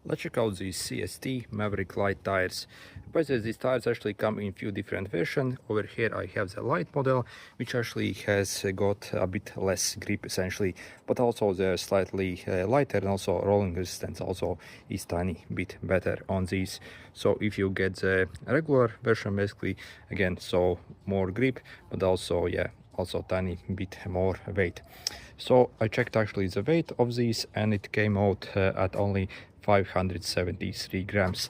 Let's check out these CST Maverick LITE tires. Basically, these tires actually come in few different versions. Over here I have the LITE model, which actually has got a bit less grip essentially, but also they're slightly lighter, and also rolling resistance also is tiny bit better on these. So if you get the regular version, basically again, so more grip, but also also tiny bit more weight. So I checked actually the weight of these, and it came out at only 573 grams.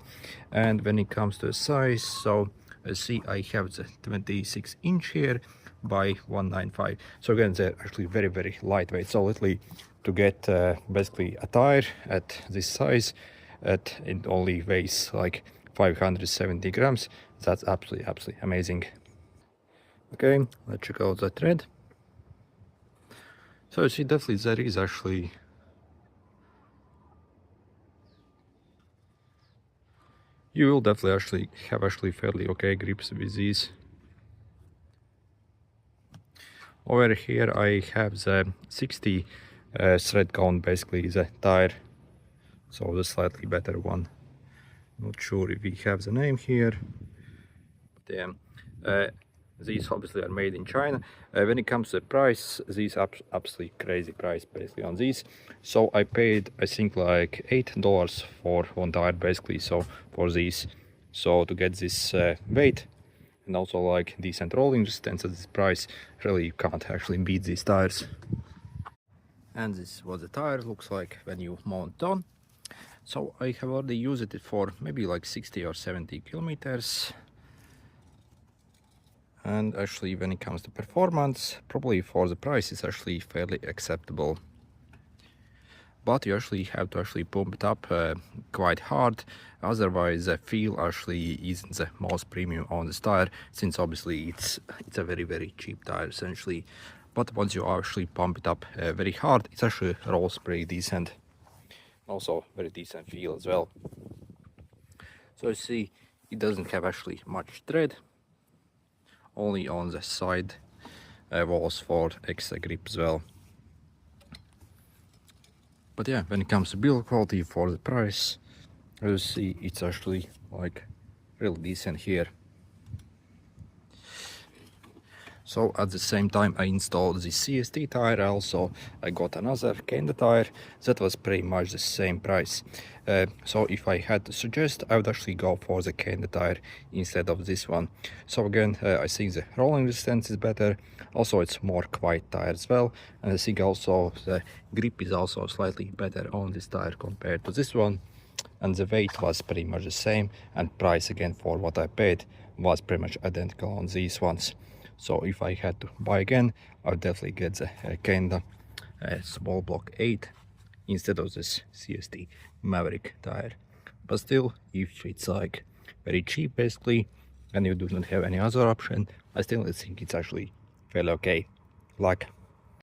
And when it comes to the size, so see, I have the 26 inch here by 195. So again, they're actually very lightweight. So literally to get basically a tire at this size, it only weighs like 570 grams. That's absolutely amazing. Okay, let's check out the tread. So you see, definitely there is actually you will definitely have fairly okay grips with these. Over here I have the 60 thread count, basically the tire, so the slightly better one. Not sure if we have the name here, but yeah, these obviously are made in China. When it comes to the price, these absolutely crazy price basically on these. So I paid, I think, like $8 for one tire basically, so for these. So to get this weight and also like decent rolling resistance at this price, really you can't actually beat these tires. And this is what the tire looks like when you mount on. So I have already used it for maybe like 60 or 70 kilometers. And actually, when it comes to performance, probably for the price, it's actually fairly acceptable. But you actually have to pump it up quite hard, otherwise the feel actually isn't the most premium on this tire, since obviously it's a very cheap tire essentially. But once you actually pump it up very hard, it actually rolls pretty decent. Also very decent feel as well. So you see, it doesn't have actually much tread, only on the side walls for extra grip as well. But yeah, when it comes to build quality for the price, as you see, it's actually like really decent here. So at the same time I installed the CST tire, also I got another Kenda tire that was pretty much the same price. So if I had to suggest, I would actually go for the Kenda tire instead of this one. So again, I think the rolling resistance is better, also it's more quiet tire as well, and I think also the grip is also slightly better on this tire compared to this one. And the weight was pretty much the same, and price again for what I paid was pretty much identical on these ones. So if I had to buy again, I would definitely get the Kenda small block 8 instead of this CST Maverick tire. But still, if it's like very cheap basically, and you do not have any other option, I still think it's actually fairly okay. Like